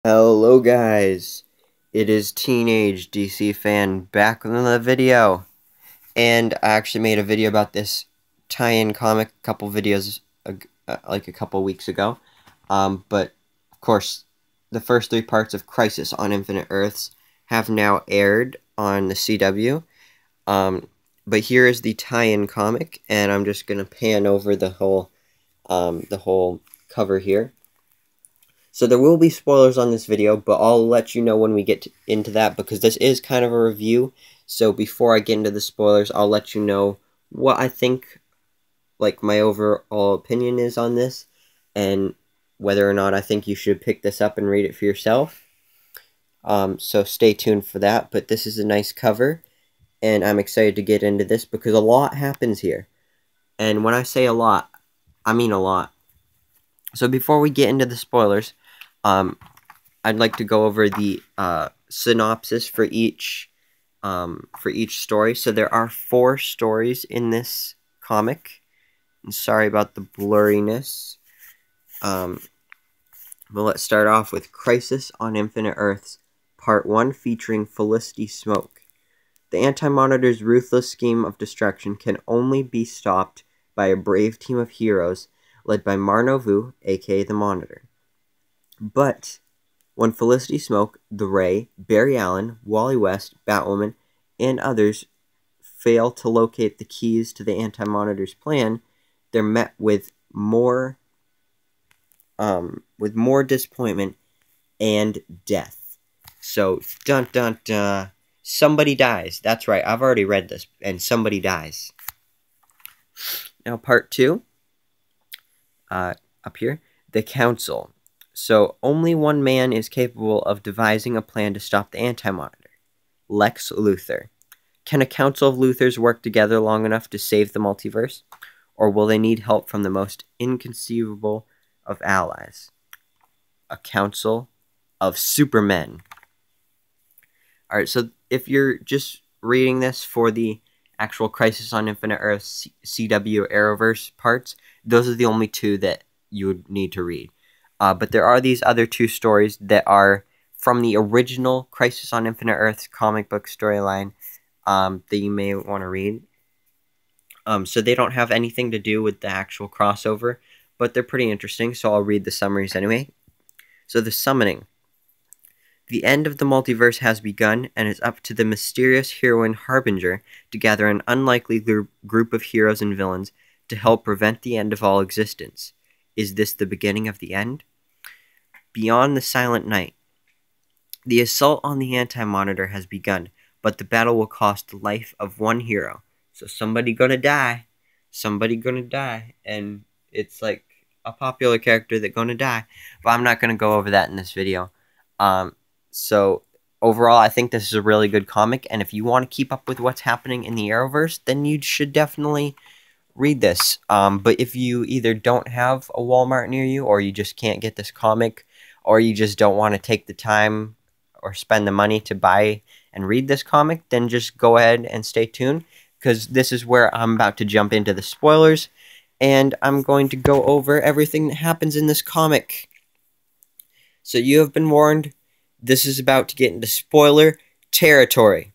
Hello guys, it is Teenage DC Fan back with another video, and I actually made a video about this tie-in comic a couple videos, like a couple weeks ago, but of course the first three parts of Crisis on Infinite Earths have now aired on the CW, but here is the tie-in comic, and I'm just going to pan over the whole cover here. So there will be spoilers on this video, but I'll let you know when we get into that, because this is kind of a review. So before I get into the spoilers, I'll let you know what I think, like, my overall opinion is on this, and whether or not I think you should pick this up and read it for yourself. So stay tuned for that, but this is a nice cover, and I'm excited to get into this because a lot happens here. And when I say a lot, I mean a lot. So before we get into the spoilers, I'd like to go over the synopsis for each story. So there are 4 stories in this comic. And sorry about the blurriness. But let's start off with Crisis on Infinite Earths, Part 1, featuring Felicity Smoke. The Anti-Monitor's ruthless scheme of destruction can only be stopped by a brave team of heroes led by Mar-Novu, aka the Monitor. But when Felicity Smoke, the Ray, Barry Allen, Wally West, Batwoman, and others fail to locate the keys to the Anti-Monitor's plan, they're met with more disappointment and death. So, dun dun dun, somebody dies. That's right, I've already read this, and somebody dies. Now, Part 2, up here, the Council. So, only one man is capable of devising a plan to stop the Anti-Monitor, Lex Luthor. Can a council of Luthors work together long enough to save the multiverse? Or will they need help from the most inconceivable of allies? A council of supermen. Alright, so if you're just reading this for the actual Crisis on Infinite Earths CW Arrowverse parts, those are the only 2 that you would need to read. But there are these other 2 stories that are from the original Crisis on Infinite Earths comic book storyline that you may want to read. So they don't have anything to do with the actual crossover, but they're pretty interesting, so I'll read the summaries anyway. So the Summoning. The end of the multiverse has begun, and it's up to the mysterious heroine Harbinger to gather an unlikely group of heroes and villains to help prevent the end of all existence. Is this the beginning of the end? Beyond the Silent Night. The assault on the Anti-Monitor has begun, but the battle will cost the life of one hero. So somebody gonna die. Somebody gonna die. And it's like a popular character that's gonna die. But I'm not gonna go over that in this video. So overall, I think this is a really good comic, and if you want to keep up with what's happening in the Arrowverse, then you should definitely read this. But if you either don't have a Walmart near you, or you just can't get this comic, or you just don't want to take the time or spend the money to buy and read this comic, then just go ahead and stay tuned, because this is where I'm about to jump into the spoilers, and I'm going to go over everything that happens in this comic. So you have been warned. This is about to get into spoiler territory.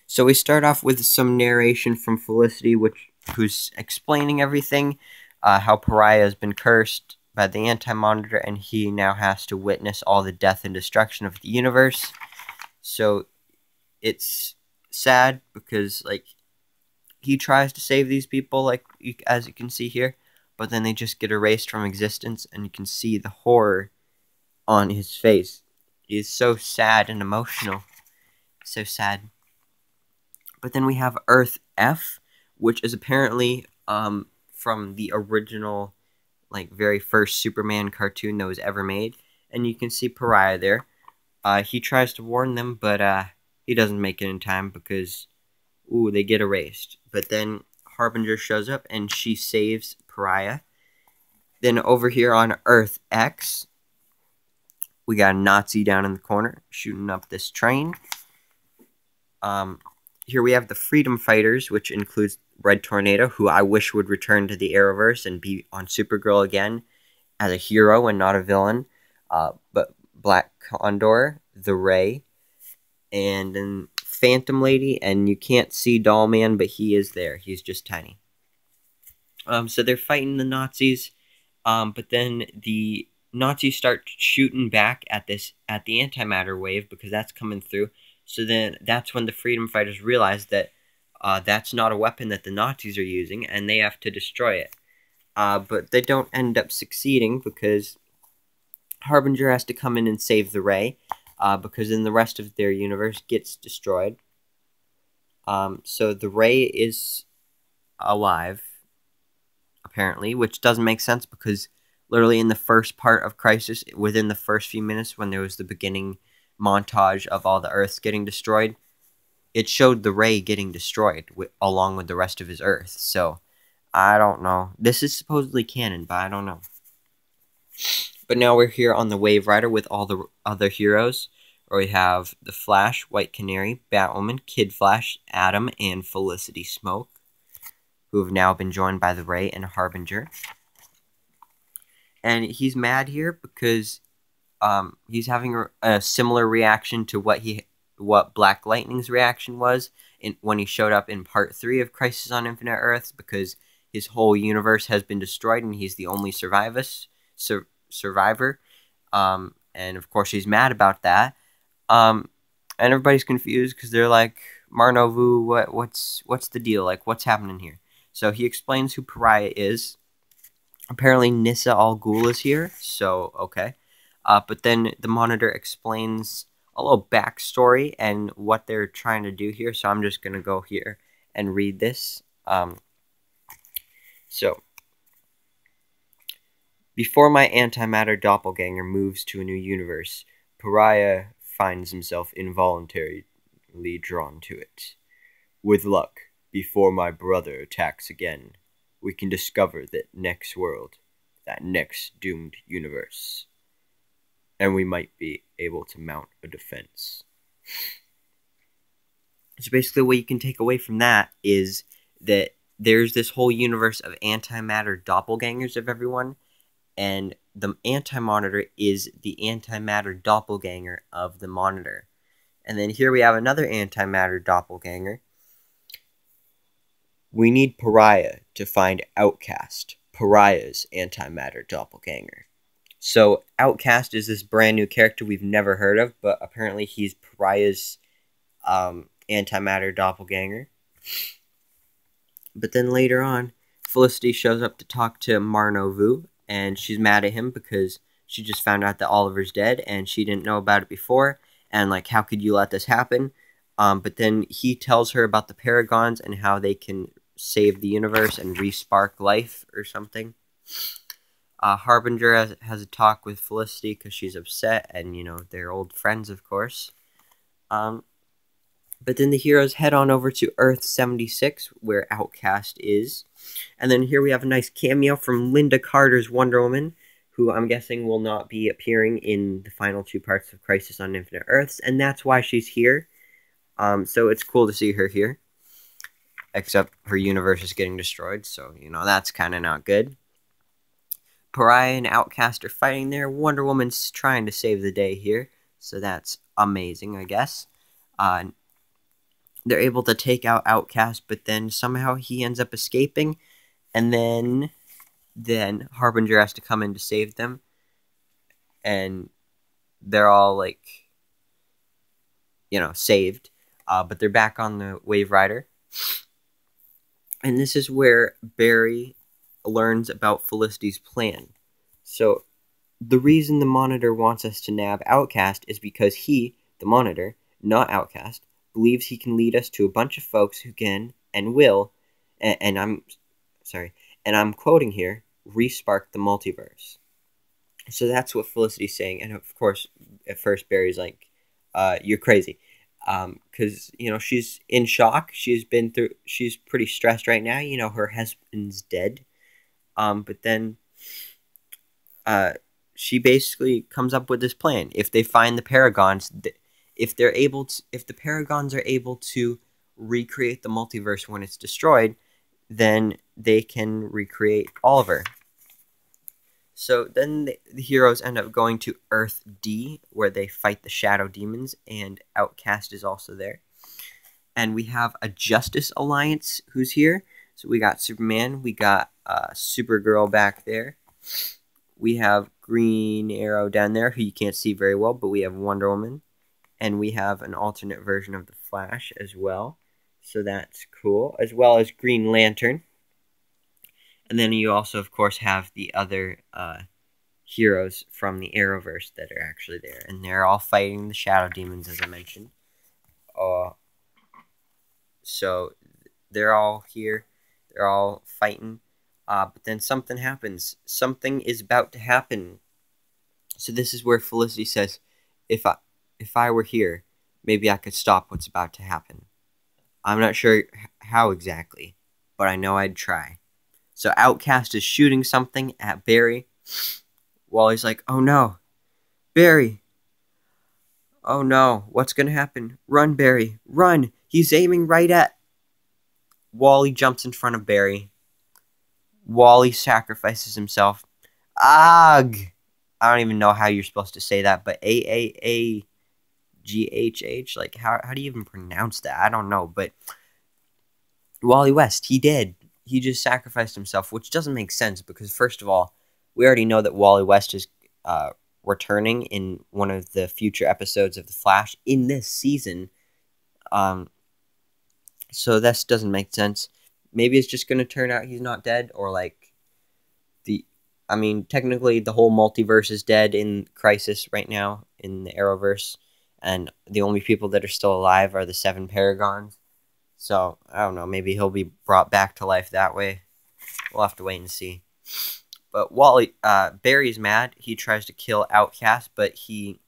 So we start off with some narration from Felicity, who's explaining everything, how Pariah has been cursed by the Anti-Monitor, and he now has to witness all the death and destruction of the universe. So it's sad because, like, he tries to save these people, like, as you can see here, but then they just get erased from existence, and you can see the horror on his face. He is so sad and emotional. So sad. But then we have Earth F, which is apparently from the original, like, very first Superman cartoon that was ever made. And you can see Pariah there. He tries to warn them, but he doesn't make it in time because, ooh, they get erased. But then Harbinger shows up and she saves Pariah. Then over here on Earth X, we got a Nazi down in the corner shooting up this train. Here we have the Freedom Fighters, which includes Red Tornado, who I wish would return to the Arrowverse and be on Supergirl again as a hero and not a villain. But Black Condor, the Ray, and then Phantom Lady, and you can't see Doll Man, but he is there. He's just tiny. So they're fighting the Nazis, but then the Nazis start shooting back at the antimatter wave because that's coming through. So then that's when the freedom fighters realize that that's not a weapon that the Nazis are using, and they have to destroy it. But they don't end up succeeding because Harbinger has to come in and save the Ray, because then the rest of their universe gets destroyed. So the Ray is alive, apparently, which doesn't make sense because literally in the first part of Crisis, within the first few minutes when there was the beginning montage of all the Earths getting destroyed, it showed the Ray getting destroyed along with the rest of his Earth. So, I don't know. This is supposedly canon, but I don't know. But now we're here on the Wave Rider with all the other heroes, where we have the Flash, White Canary, Batwoman, Kid Flash, Atom, and Felicity Smoke, who have now been joined by the Ray and Harbinger. And he's mad here because he's having a similar reaction to what Black Lightning's reaction was when he showed up in Part 3 of Crisis on Infinite Earths, because his whole universe has been destroyed and he's the only survivor. And of course he's mad about that. And everybody's confused because they're like, Marnovu, what's the deal? Like, what's happening here? So he explains who Pariah is. Apparently Nissa Al Ghul is here, so okay. But then the Monitor explains a little backstory and what they're trying to do here, so I'm just going to go here and read this. So, before my antimatter doppelganger moves to a new universe, Pariah finds himself involuntarily drawn to it. With luck, before my brother attacks again, we can discover that next world, that next doomed universe, and we might be able to mount a defense. So basically what you can take away from that is that there's this whole universe of antimatter doppelgangers of everyone, and the Anti-Monitor is the antimatter doppelganger of the Monitor. And then here we have another antimatter doppelganger. We need Pariah to find Outcast, Pariah's antimatter doppelganger. So Outcast is this brand new character we've never heard of, but apparently he's Pariah's antimatter doppelganger. But then later on, Felicity shows up to talk to Marnovu, and she's mad at him because she just found out that Oliver's dead, and she didn't know about it before, and like, how could you let this happen? But then he tells her about the Paragons and how they can save the universe and re-spark life or something. Harbinger has a talk with Felicity because she's upset, and, you know, they're old friends, of course. But then the heroes head on over to Earth 76, where Outcast is. And then here we have a nice cameo from Linda Carter's Wonder Woman, who I'm guessing will not be appearing in the final two parts of Crisis on Infinite Earths, and that's why she's here. So it's cool to see her here. Except her universe is getting destroyed, so, you know, that's kind of not good. Pariah and Outcast are fighting there. Wonder Woman's trying to save the day here, so that's amazing, I guess. They're able to take out Outcast, but then somehow he ends up escaping, and then Harbinger has to come in to save them, and they're all, like, you know, saved, but they're back on the Wave Rider. And this is where Barry learns about Felicity's plan. So, the reason the Monitor wants us to nab Outcast is because he, the Monitor, not Outcast, believes he can lead us to a bunch of folks who can and will, and I'm quoting here, re-spark the multiverse. So that's what Felicity's saying, and of course, at first Barry's like, you're crazy. Because, you know, she's in shock. She's pretty stressed right now. You know, her husband's dead. But then, she basically comes up with this plan. If they find the Paragons, if the Paragons are able to recreate the multiverse when it's destroyed, then they can recreate Oliver. So then the heroes end up going to Earth D, where they fight the Shadow Demons, and Outcast is also there. And we have a Justice Alliance who's here. So we got Superman, we got Supergirl back there. We have Green Arrow down there, who you can't see very well, but we have Wonder Woman. And we have an alternate version of the Flash as well. So that's cool. As well as Green Lantern. And then you also, of course, have the other heroes from the Arrowverse that are actually there. And they're all fighting the Shadow Demons, as I mentioned. So they're all here. They're all fighting. But then something happens. Something is about to happen. So this is where Felicity says, if I were here, maybe I could stop what's about to happen. I'm not sure how exactly, but I know I'd try. So Outcast is shooting something at Barry. Wally's like, oh no, Barry. Oh no, what's going to happen? Run, Barry, run. He's aiming right at... Wally jumps in front of Barry. Wally sacrifices himself. Ugh! I don't even know how you're supposed to say that, but AAAGHH? Like, how do you even pronounce that? I don't know, but Wally West, he did. He just sacrificed himself, which doesn't make sense because, first of all, we already know that Wally West is returning in one of the future episodes of The Flash in this season. So this doesn't make sense. Maybe it's just going to turn out he's not dead, or like technically the whole multiverse is dead in Crisis right now in the Arrowverse, and the only people that are still alive are the 7 Paragons. So, I don't know, maybe he'll be brought back to life that way. We'll have to wait and see. But Barry's mad. He tries to kill Outcast, but he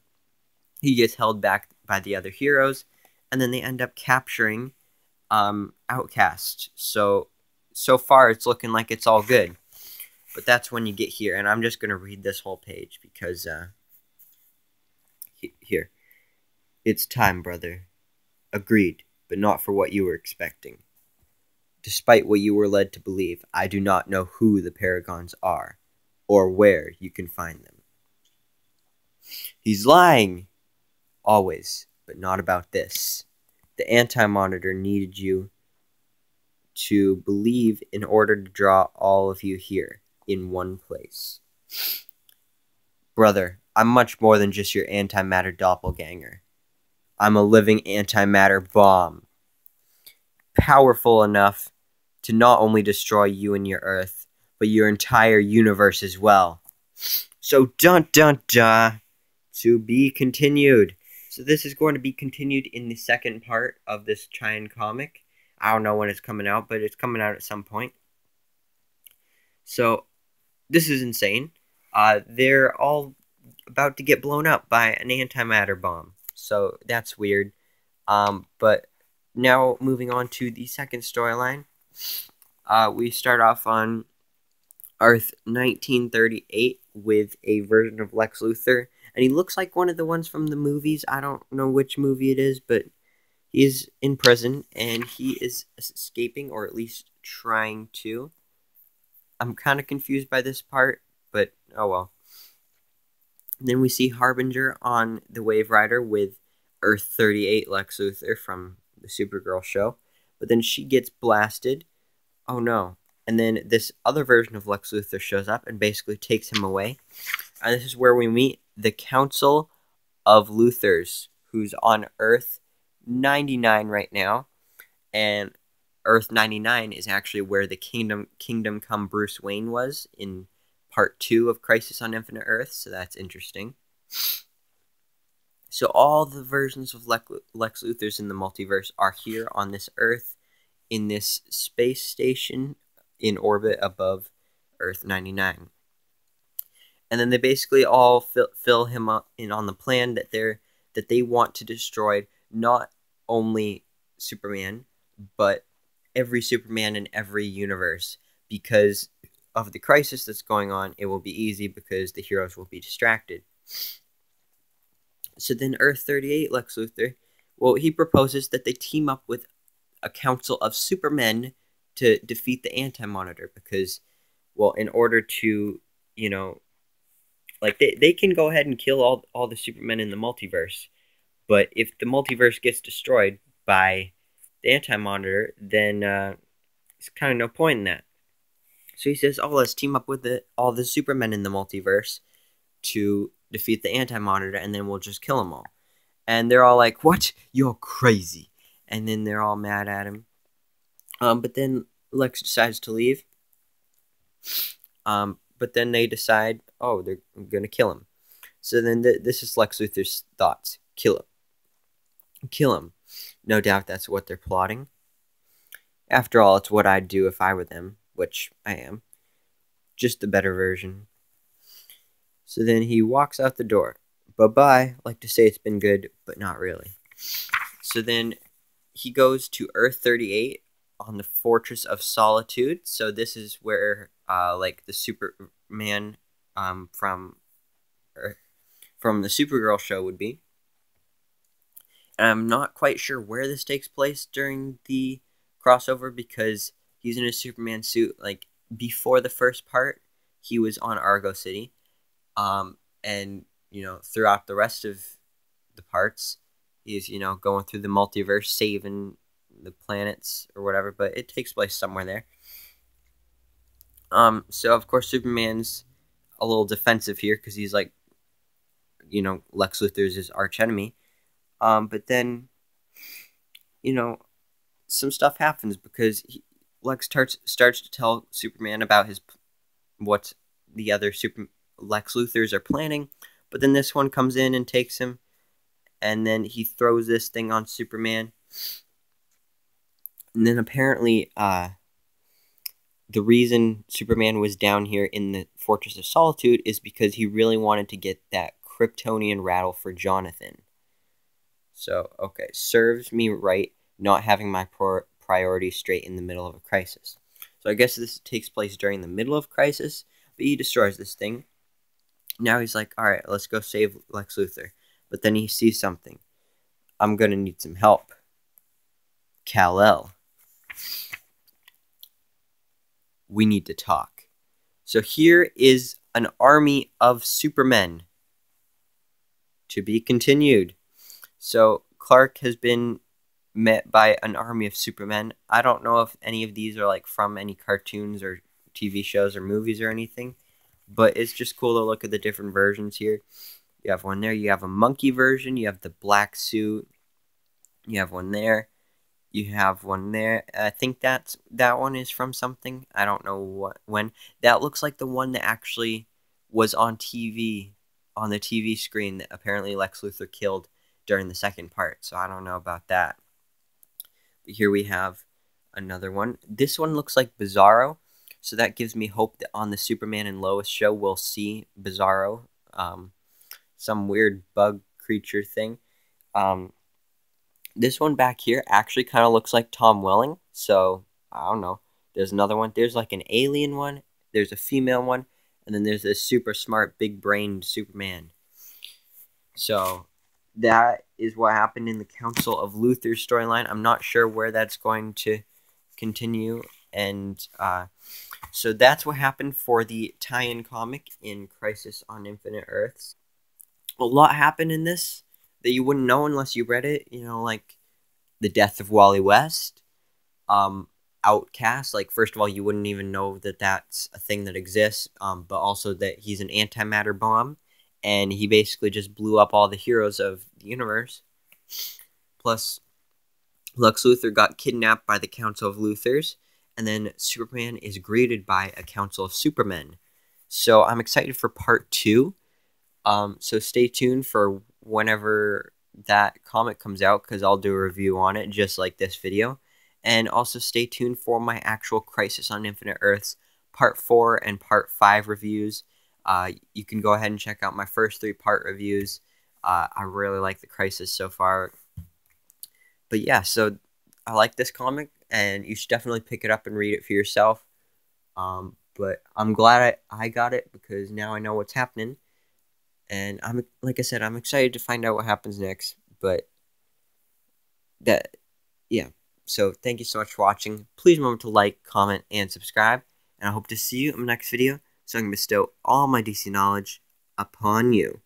gets held back by the other heroes, and then they end up capturing Outcast. So far it's looking like it's all good. But that's when you get here, and I'm just going to read this whole page because, here. It's time, brother. Agreed, but not for what you were expecting. Despite what you were led to believe, I do not know who the Paragons are, or where you can find them. He's lying! Always, but not about this. The Antimatter needed you to believe in order to draw all of you here, in one place. Brother, I'm much more than just your antimatter doppelganger. I'm a living antimatter bomb. Powerful enough to not only destroy you and your Earth, but your entire universe as well. So dun dun dun, to be continued. So this is going to be continued in the second part of this giant comic. I don't know when it's coming out, but it's coming out at some point. So this is insane. They're all about to get blown up by an antimatter bomb. So that's weird. But now moving on to the second storyline. We start off on Earth 1938 with a version of Lex Luthor. And he looks like one of the ones from the movies. I don't know which movie it is, but he's in prison and he is escaping, or at least trying to. I'm kind of confused by this part, but oh well. Then we see Harbinger on the Wave Rider with Earth 38 Lex Luthor from the Supergirl show. But then she gets blasted. Oh no. And then this other version of Lex Luthor shows up and basically takes him away. And this is where we meet the Council of Luthors, who's on Earth 99 right now. And Earth 99 is actually where the Kingdom Come Bruce Wayne was in Part 2 of Crisis on Infinite Earths, so that's interesting. So all the versions of Lex Luthors in the multiverse are here on this Earth, in this space station in orbit above Earth 99. And then they basically all fill him in on the plan that they want to destroy not only Superman, but every Superman in every universe, because of the crisis that's going on. It will be easy because the heroes will be distracted. So then Earth 38, Lex Luthor, well, he proposes that they team up with a council of supermen to defeat the Antimatter because, well, in order to, Like, they can go ahead and kill all the Supermen in the multiverse, but if the multiverse gets destroyed by the Anti-Monitor, then it's kind of no point in that. So he says, oh, let's team up with all the Supermen in the multiverse to defeat the Anti-Monitor, and then we'll just kill them all. And they're all like, what? You're crazy. And then they're all mad at him. But then Lex decides to leave. But then they decide, oh, they're going to kill him. So then this is Lex Luthor's thoughts. Kill him. Kill him. No doubt that's what they're plotting. After all, it's what I'd do if I were them, which I am. Just the better version. So then he walks out the door. Bye-bye. Like to say it's been good, but not really. So then he goes to Earth 38 on the Fortress of Solitude. So this is where like the Superman from the Supergirl show would be. And I'm not quite sure where this takes place during the crossover, because he's in a Superman suit. Like, before the first part, he was on Argo City. And, you know, throughout the rest of the parts, he's, you know, going through the multiverse, saving the planets or whatever, but it takes place somewhere there. So, of course, Superman's a little defensive here, because he's like, you know, Lex Luthor's his archenemy. But then, you know, some stuff happens, because Lex starts to tell Superman about what the other Lex Luthors are planning. But then this one comes in and takes him, and then he throws this thing on Superman. And then apparently, the reason Superman was down here in the Fortress of Solitude is because he really wanted to get that Kryptonian rattle for Jonathan. So, okay, serves me right not having my priorities straight in the middle of a crisis. So I guess this takes place during the middle of crisis, but he destroys this thing. Now he's like, alright, let's go save Lex Luthor. But then he sees something. I'm going to need some help. Kal-El. We need to talk. So here is an army of Supermen. To be continued. So Clark has been met by an army of Supermen. I don't know if any of these are like from any cartoons or TV shows or movies or anything, but it's just cool to look at the different versions here. You have one there. You have a monkey version. You have the black suit. You have one there. You have one there. I think that one is from something. I don't know when. That looks like the one that actually was on TV, on the TV screen, that apparently Lex Luthor killed during the second part. So I don't know about that. But here we have another one. This one looks like Bizarro. So that gives me hope that on the Superman and Lois show, we'll see Bizarro. Some weird bug creature thing. This one back here actually kind of looks like Tom Welling. So, I don't know. There's another one. There's like an alien one. There's a female one. And then there's this super smart, big-brained Superman. So, that is what happened in the Council of Luthor's storyline. I'm not sure where that's going to continue. And so that's what happened for the tie-in comic in Crisis on Infinite Earths. A lot happened in this that you wouldn't know unless you read it. You know, like the death of Wally West, Outcast. Like, first of all, you wouldn't even know that that's a thing that exists, but also that he's an antimatter bomb, and he basically just blew up all the heroes of the universe. Plus, Lex Luthor got kidnapped by the Council of Luthors, and then Superman is greeted by a Council of Supermen. So I'm excited for part 2. So stay tuned for whenever that comic comes out, because I'll do a review on it just like this video. And also stay tuned for my actual Crisis on Infinite Earths Part 4 and Part 5 reviews. You can go ahead and check out my first 3-part reviews. I really like the Crisis so far. But yeah, so I like this comic, and you should definitely pick it up and read it for yourself. But I'm glad I got it, because now I know what's happening. And like I said, I'm excited to find out what happens next. But yeah. So thank you so much for watching. Please remember to like, comment, and subscribe. And I hope to see you in the next video, so I can bestow all my DC knowledge upon you.